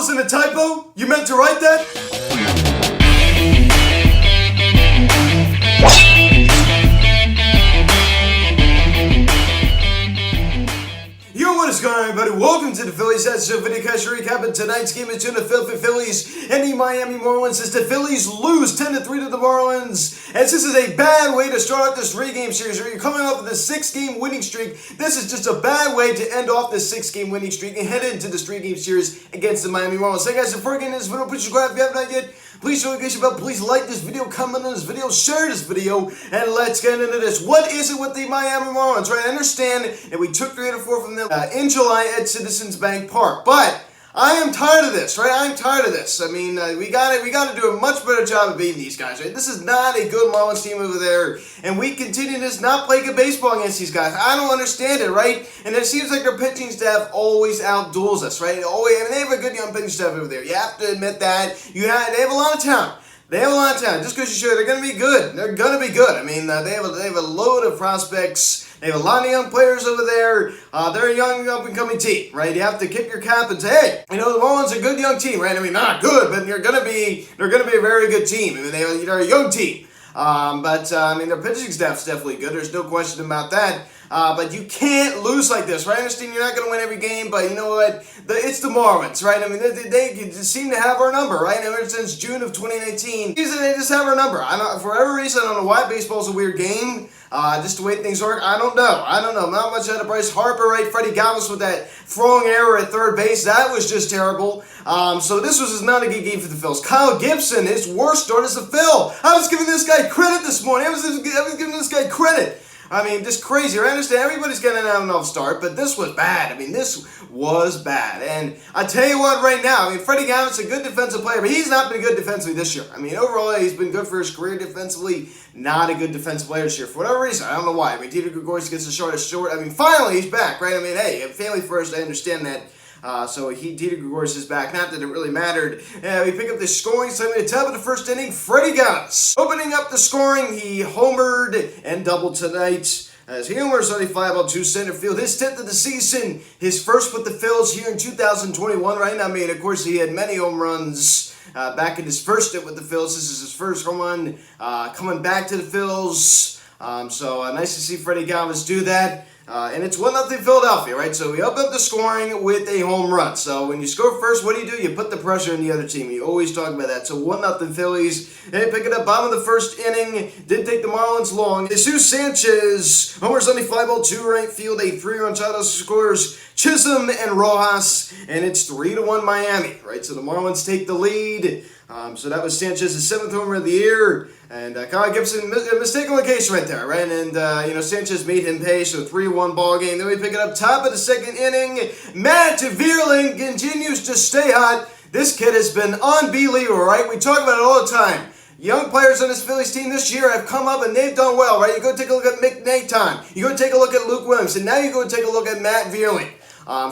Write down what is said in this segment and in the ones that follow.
wasn't a typo? You meant to write that? Yo, what is going on, everybody? Welcome to the Phillies Head Show video cast recap. And tonight's game is between the Philadelphia Phillies and the Miami Marlins as the Phillies lose 10-3 to the Marlins. As this is a bad way to start off this 3-game series. You're coming off of the 6-game winning streak. This is just a bad way to end off this 6-game winning streak and head into this 3-game series against the Miami Marlins. Hey guys, before getting into this video, please subscribe if you haven't yet. Please show your bell. Please like this video, comment on this video, share this video, and let's get into this. What is it with the Miami Marlins? Right, I understand that we took 3-4 from them in July at Citizens Bank Park, but I am tired of this, right? I'm tired of this. I mean, we got to do a much better job of beating these guys, right? This is not a good Marlins team over there, and we continue to just not play good baseball against these guys. I don't understand it, right? And it seems like their pitching staff always outduels us, right? Always, I mean, they have a good young pitching staff over there. You have to admit that. They have a lot of talent. They have a lot of talent. Just because you're sure they're going to be good. They're going to be good. I mean, they have a load of prospects. They have a lot of young players over there. They're a young up-and-coming team, right? You have to kick your cap and say, hey, you know, the Marlins are a good young team, right? I mean, not good, but they're going to be a very good team. I mean, they're a young team. I mean, their pitching staff's definitely good. There's no question about that. But you can't lose like this, right? I understand you're not going to win every game, but you know what? It's the Marlins, right? I mean, they seem to have our number, right? Ever since June of 2019, they just have our number. For every reason, I don't know why baseball's a weird game. Just the way things work, I don't know. Not much out of Bryce Harper, right? Freddie Galvis with that throwing error at third base. That was just terrible. So this was not a good game for the Phils. Kyle Gibson, his worst start as a Phil. I was giving this guy credit this morning. I was giving this guy credit. I mean, just crazy. I understand everybody's going to have an off start, but this was bad. I mean, this was bad. And I tell you what right now, I mean, Freddie Galvis is a good defensive player, but he's not been good defensively this year. I mean, overall, he's been good for his career defensively. Not a good defensive player this year. For whatever reason, I don't know why. I mean, Dieter Gregorius gets the short. I mean, finally, he's back, right? I mean, hey, family first, I understand that. Dieter Gregorius is back. Not that it really mattered. We pick up the scoring segment. Top of the first inning, Freddie Galvis. Opening up the scoring, he homered and doubled tonight. As he homers on a fly ball to center field. His 10th of the season. His first with the Phils here in 2021, right? I mean, of course, he had many home runs back in his first stint with the Phils. This is his first home run coming back to the Phils. Nice to see Freddie Galvis do that. And it's 1-0 Philadelphia, right? So we up the scoring with a home run. So when you score first, what do? You put the pressure on the other team. You always talk about that. So 1-0 Phillies. They pick it up bottom of the first inning. Did take the Marlins long. Jesus Sanchez homers on a fly ball to right field. A 3-run shot scores Chisholm and Rojas. And it's 3-1 Miami, right? So the Marlins take the lead. So that was Sanchez's 7th homer of the year. And Kyle Gibson, mistake on the case right there, right? And, Sanchez made him pay, so 3-1 ball game. Then we pick it up top of the second inning. Matt Vierling continues to stay hot. This kid has been unbelievable, right? We talk about it all the time. Young players on this Phillies team this year have come up and they've done well, right? You go take a look at Mick Naton. You go take a look at Luke Williams. And now you go take a look at Matt Vierling.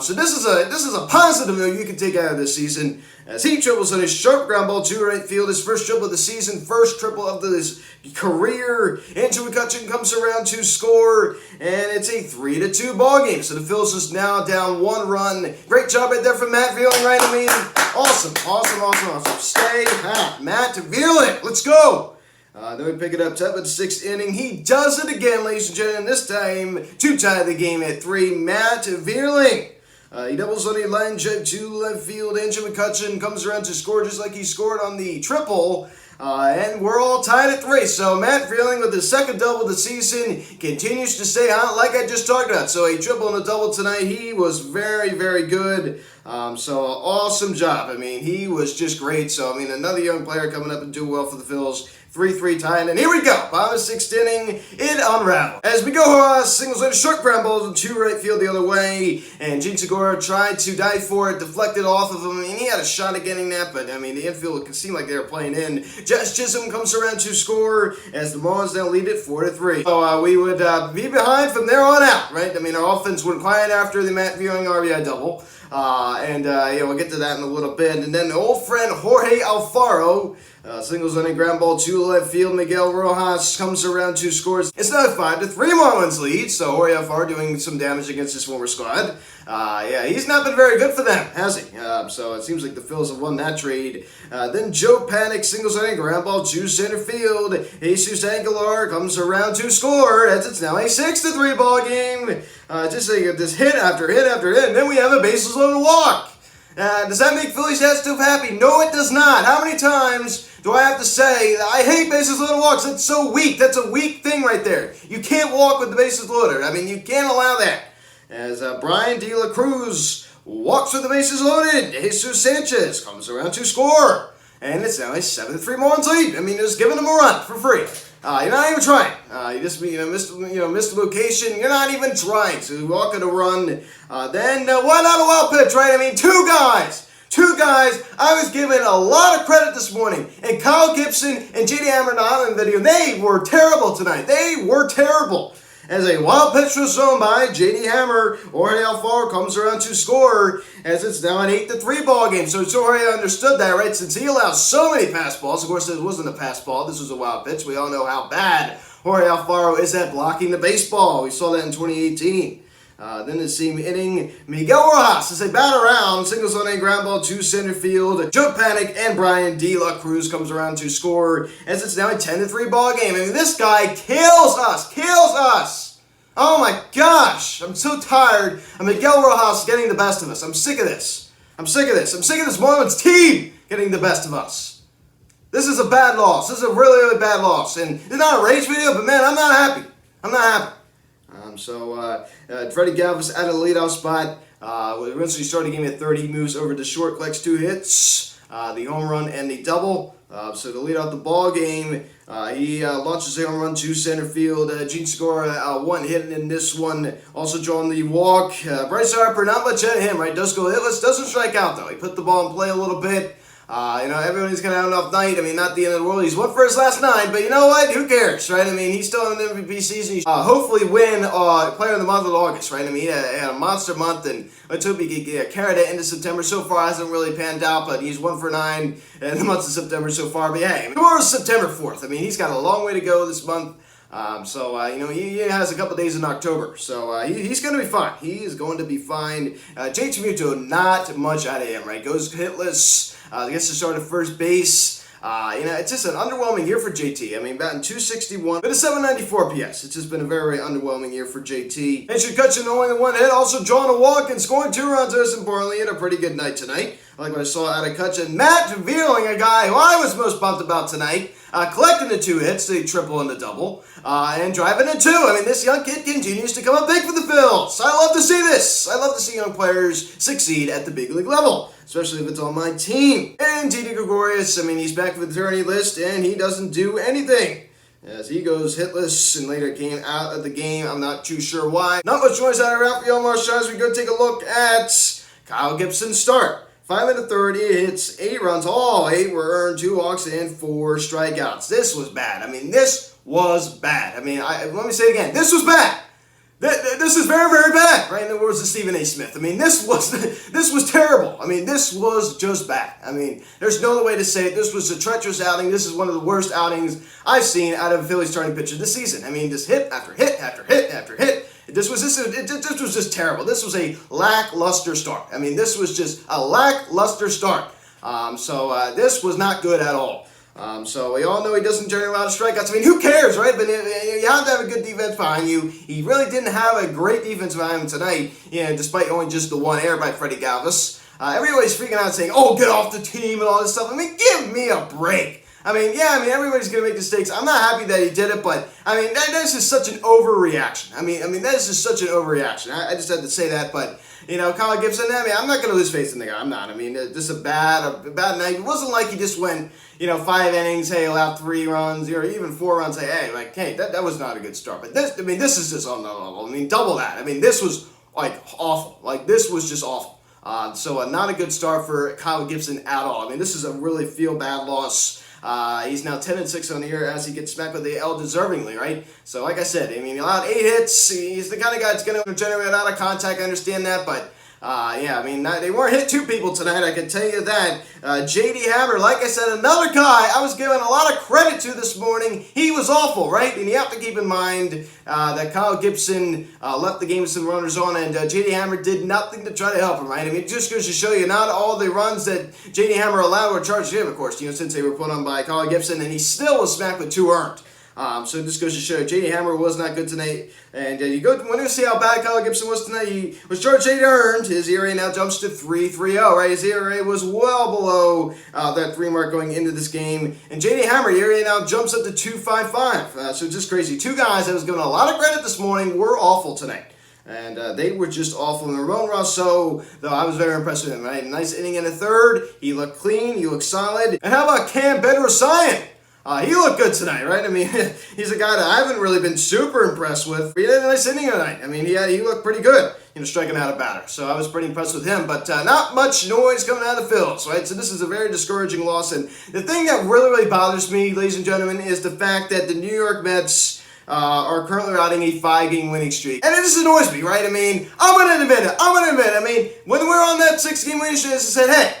So this is a positive move you can take out of this season as he triples on his sharp ground ball to right field. His first triple of the season, first triple of his career. Andrew McCutcheon comes around to score, and it's a 3-2 ball game. So the Phillies is now down 1 run. Great job right there from Matt Vierling, right? I mean, awesome. Stay hot, Matt Vierling. Let's go. Then we pick it up top of the 6th inning. He does it again, ladies and gentlemen. This time to tie the game at 3. Matt Vierling. He doubles on a line drive to left field. Andrew McCutcheon comes around to score just like he scored on the triple. And we're all tied at 3. So Matt Vierling with his 2nd double of the season continues to stay hot like I just talked about. So a triple and a double tonight. He was very, very good. Awesome job. I mean, he was just great. So, I mean, another young player coming up and doing well for the Phils. 3-3 tie, and here we go. Bottom of the 6th inning, it unraveled. As we go, singles on a short ground ball to right field the other way, and Gene Segura tried to dive for it, deflected off of him, and he had a shot at getting that, but I mean, the infield could seem like they were playing in. Josh Chisholm comes around to score, as the Marlins now lead it 4-3. So we would be behind from there on out, right? I mean, our offense went quiet after the Matt Vierling RBI double. We'll get to that in a little bit. And then the old friend Jorge Alfaro singles on a ground ball to left field. Miguel Rojas comes around, 2 scores. It's now a 5-3 Marlins lead. So Jorge Alfaro doing some damage against his former squad. Yeah, he's not been very good for them, has he? So it seems like the Phillies have won that trade. Then Joe Panic singles on a ground ball to center field. Jesus Aguilar comes around to score as it's now a 6-3 ball game. Just like this hit after hit after hit, and then we have a bases loaded walk. Does that make Phillies fans still happy? No, it does not. How many times do I have to say that I hate bases loaded walks? That's so weak. That's a weak thing right there. You can't walk with the bases loaded. I mean, you can't allow that. As Brian De La Cruz walks with the bases loaded, Jesus Sanchez comes around to score. And it's now a 7-3 Marlins lead. I mean, just giving them a run for free. You're not even trying. You just missed the location. You're not even trying. So you walk on a run. Then why not a wild pitch, right? I mean, two guys. I was given a lot of credit this morning. And Kyle Gibson and JD Hammer in the Island video, they were terrible tonight. They were terrible. As a wild pitch was thrown by JD Hammer, Jorge Alfaro comes around to score as it's now an 8-3 ball game. So Jorge understood that, right? Since he allows so many pass balls. Of course, this wasn't a pass ball. This was a wild pitch. We all know how bad Jorge Alfaro is at blocking the baseball. We saw that in 2018. Then the same inning, Miguel Rojas as they bat around, singles on a ground ball to center field. Joe Panic and Brian De La Cruz comes around to score as it's now a 10-3 ball game. I mean, this guy kills us. Oh my gosh, I'm so tired of Miguel Rojas getting the best of us. I'm sick of this. I'm sick of this Marlins team getting the best of us. This is a bad loss. This is a really, really bad loss. And it's not a rage video, but man, I'm not happy. Freddie Galvis at a leadoff spot. Eventually started the game at 30. He moves over to short, collects 2 hits, the home run and the double. So to lead out the ball game, he launches a home run to center field. Gene Segura, 1 hit in this one. Also drawing the walk. Bryce Harper, not much at him, right? Does go hitless, doesn't strike out though. He put the ball in play a little bit. Everybody's going to have an off night. I mean, not the end of the world. He's won for his last 9, but you know what? Who cares, right? I mean, he's still in the MVP season. Hopefully win Player of the Month of August, right? I mean, he had a monster month, and let's hope he can carry that into September. So far, hasn't really panned out, but he's 1 for 9 in the month of September so far. But hey, tomorrow's September 4th. I mean, he's got a long way to go this month. He has a couple days in October, so he's going to be fine. He is going to be fine. JT Muto, not much out of him, right? Goes hitless, gets to start at first base. It's just an underwhelming year for JT. I mean, batting .261, but a .794 PS. It's just been a very, very underwhelming year for JT. And Kutchin only 1 hit, also drawing a walk and scoring 2 runs. Most importantly, he had a pretty good night tonight. I like what I saw out of Kutchin. Matt Veerling, a guy who I was most pumped about tonight, collecting the 2 hits, the triple and the double, and driving in 2. I mean, this young kid continues to come up big for the Phils. I love to see this. I love to see young players succeed at the big league level, especially if it's on my team. And Didi Gregorius, I mean, he's back with the attorney list, and he doesn't do anything, as he goes hitless and later came out of the game. I'm not too sure why. Not much noise out of Rafael Marchand as we go take a look at Kyle Gibson's start. 5 1/3, he hits 8 runs. All 8 were earned, 2 walks and 4 strikeouts. This was bad. I mean, this was bad. I mean, let me say it again. This was bad. This is very, very bad, right? In the words of Stephen A. Smith. I mean, this was terrible. I mean, this was just bad. I mean, there's no other way to say it. This was a treacherous outing. This is one of the worst outings I've seen out of a Phillies starting pitcher this season. I mean, just hit after hit after hit after hit. This was just terrible. This was a lackluster start. I mean, this was just a lackluster start. This was not good at all. So we all know he doesn't generate a lot of strikeouts. I mean, who cares, right? But you have to have a good defense behind you. He really didn't have a great defense behind him tonight, despite only just the 1 error by Freddie Galvis. Everybody's freaking out saying, oh, get off the team and all this stuff. I mean, give me a break. Everybody's going to make mistakes. I'm not happy that he did it, but, that's just such an overreaction. That is just such an overreaction. I just had to say that, but, Kyle Gibson, I'm not going to lose faith in the guy. I'm not. Just a bad night. It wasn't like he just went, 5 innings, hey, allowed 3 runs, or even 4 runs, hey, that was not a good start. But this is just on another level. Double that. This was, awful. This was just awful. Not a good start for Kyle Gibson at all. This is a really feel-bad loss. He's now 10-6 on the year as he gets smacked with the L deservingly, right? So, like I said, he allowed 8 hits. He's the kind of guy that's going to generate a lot of contact. I understand that, but Yeah, I mean, they weren't hit two people tonight, I can tell you that. J.D. Hammer, like I said, another guy I was giving a lot of credit to this morning. He was awful, right? And you have to keep in mind that Kyle Gibson left the game with some runners on, and J.D. Hammer did nothing to try to help him, right? I mean, it just goes to show you not all the runs that J.D. Hammer allowed were charged to him, of course, since they were put on by Kyle Gibson, and he still was smacked with 2 earned. So this goes to show J.D. Hammer was not good tonight. And when you see how bad Kyle Gibson was tonight, he was charged 8 earned. His ERA now jumps to 3.30, right? His ERA was well below that 3 mark going into this game. And J.D. Hammer, ERA now jumps up to 2.55. So just crazy. 2 guys I was giving a lot of credit this morning were awful tonight. And they were just awful. And Ramon Rousseau, though, I was very impressed with him, right? Nice inning in the 3rd. He looked clean. He looked solid. And how about Cam Bedrosian? He looked good tonight, right? I mean, he's a guy that I haven't really been super impressed with. He had a nice inning tonight. I mean, he looked pretty good, striking out a batter. So I was pretty impressed with him. But not much noise coming out of the Phillies, right? So this is a very discouraging loss. And the thing that really, really bothers me, ladies and gentlemen, is the fact that the New York Mets are currently riding a 5-game winning streak. And it just annoys me, right? I mean, I'm going to admit it. I mean, when we're on that 6-game winning streak, I said, hey,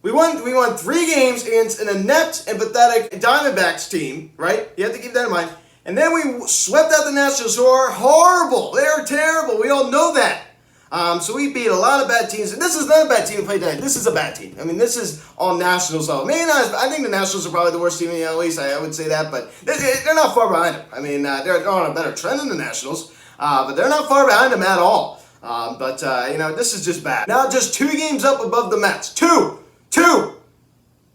We won 3 games against an inept and pathetic Diamondbacks team, right? You have to keep that in mind. And then we swept out the Nationals, who are horrible. They are terrible. We all know that. So we beat a lot of bad teams. And this is not a bad team to play tonight. This is a bad team. I mean, this is all Nationals level. I think the Nationals are probably the worst team in the NL East. I would say that. But they're not far behind them. I mean, they're on a better trend than the Nationals. But they're not far behind them at all. This is just bad. Now just 2 games up above the Mets. Two!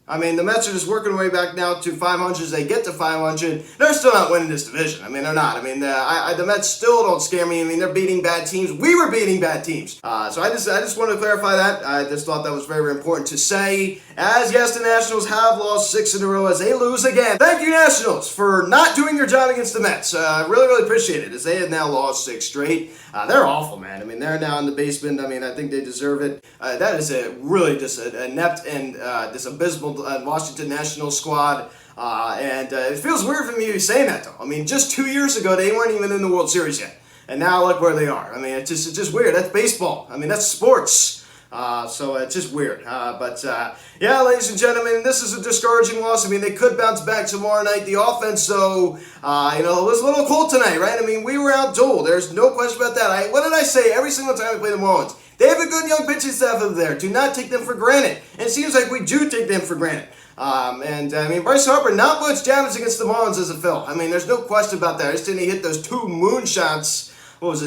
I mean, the Mets are just working their way back now to 500 as they get to 500. They're still not winning this division. I mean, they're not. I mean, the Mets still don't scare me. I mean, they're beating bad teams. We were beating bad teams. So I just wanted to clarify that. I just thought that was very, very important to say. As yes, the Nationals have lost 6 in a row as they lose again. Thank you, Nationals, for not doing your job against the Mets. Really, really appreciate it, as they have now lost 6 straight. They're awful, man. I mean, they're now in the basement. I mean, I think they deserve it. That is really just an inept and this abysmal Washington Nationals squad. It feels weird for me to be saying that, though. I mean, just 2 years ago, they weren't even in the World Series yet. And now look where they are. I mean, it's just weird. That's baseball. I mean, that's sports. So it's just weird. Yeah, ladies and gentlemen, this is a discouraging loss. I mean, they could bounce back tomorrow night. The offense, though, it was a little cold tonight, right? I mean, we were outdueled. There's no question about that. What did I say every single time we play the Marlins? They have a good young pitching staff over there. Do not take them for granted. And it seems like we do take them for granted. Bryce Harper, not much damage against the Marlins as a Phil. I mean, there's no question about that. I just didn't hit those 2 moonshots,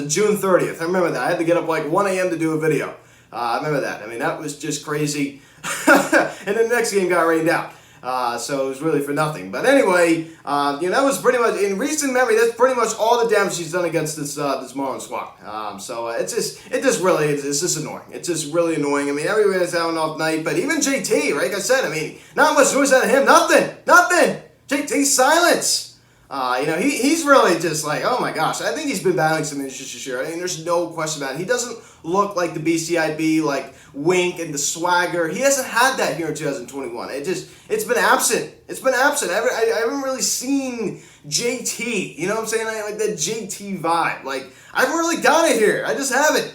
June 30th. I remember that. I had to get up like 1 a.m. to do a video. I remember that. I mean, that was just crazy. And then the next game got rained out. So it was really for nothing. But anyway, that was pretty much, in recent memory, that's pretty much all the damage he's done against this Marlins squad. It's just annoying. It's just really annoying. I mean, everyone's having an off night, but even JT, right? Like I said, I mean, not much noise out of him. Nothing. JT's silence. He's really just like, oh my gosh, I think he's been battling some issues this year. I mean, there's no question about it. He doesn't look like the BCIB, like wink and the swagger. He hasn't had that here in 2021. It's been absent. I haven't really seen JT, you know what I'm saying? Like that JT vibe. Like, I haven't really got it here. I just haven't.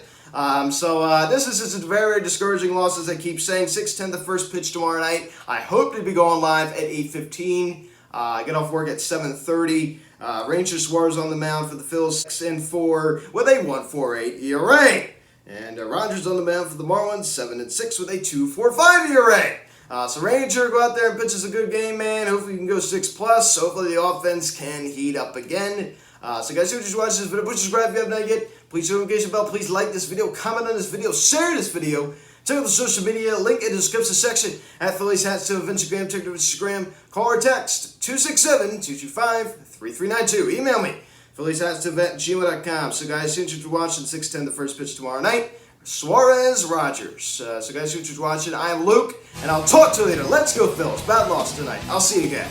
This is just a very, very discouraging loss, as I keep saying. 6:10 the first pitch tomorrow night. I hope to be going live at 8:15. I get off work at 7:30. Ranger Suarez on the mound for the Phillies, 6-4 with a 1.48 ERA. And Rogers on the mound for the Marlins, 7-6 with a 2.45 ERA. So Ranger, go out there and pitches a good game, man. Hopefully you can go 6+. Hopefully the offense can heat up again. So guys, who just watched this video, please subscribe if you have not yet. Please hit the notification bell. Please like this video, comment on this video, share this video. Check out the social media, link in the description section at Phillies Hats to Instagram, TikTok, Instagram. Call or text 267-225-3392. Email me, phillieshats@gmail.com. So guys, thank you for watching 6:10 the first pitch tomorrow night. Suarez, Rogers. So guys, thank you for watching. I am Luke, and I'll talk to you later. Let's go Phillies. Bad loss tonight. I'll see you again.